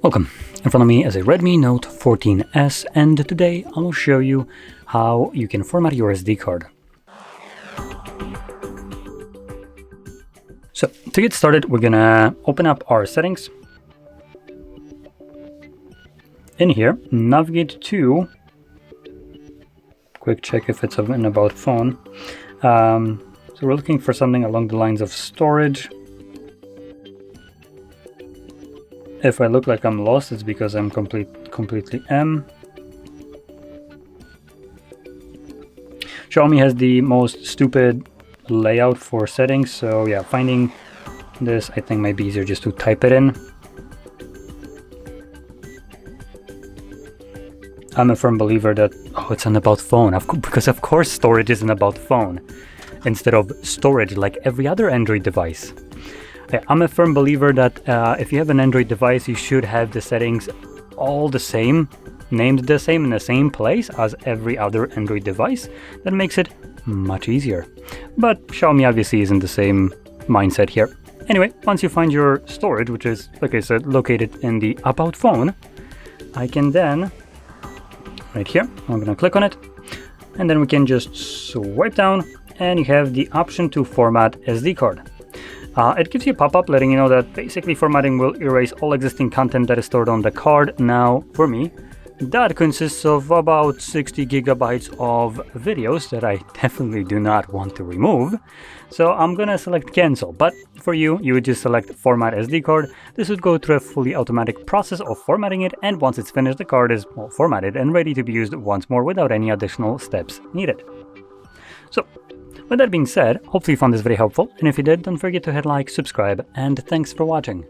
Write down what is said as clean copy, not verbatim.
Welcome. In front of me is a Redmi Note 14S, and today I will show you how you can format your SD card. So to get started, we're gonna open up our settings. In here, navigate to, quick check if it's an about phone. So we're looking for something along the lines of storage. If I look like I'm lost, it's because I'm completely am. Xiaomi has the most stupid layout for settings, so yeah, finding this I think might be easier just to type it in. I'm a firm believer that, it's an about phone, because of course storage is an about phone, instead of storage like every other Android device. I'm a firm believer that if you have an Android device, you should have the settings all the same, named the same in the same place as every other Android device. That makes it much easier. But Xiaomi obviously isn't the same mindset here. Anyway, once you find your storage, which is, like I said, located in the About Phone, I can then, right here, I'm gonna click on it, and then we can just swipe down, and you have the option to format SD card. It gives you a pop-up letting you know that basically formatting will erase all existing content that is stored on the card. Now, for me, that consists of about 60 gigabytes of videos that I definitely do not want to remove. So I'm gonna select cancel, but for you, you would just select format SD card. This would go through a fully automatic process of formatting it, and once it's finished, the card is formatted and ready to be used once more without any additional steps needed. So, with that being said, hopefully you found this very helpful, and if you did, don't forget to hit like, subscribe, and thanks for watching.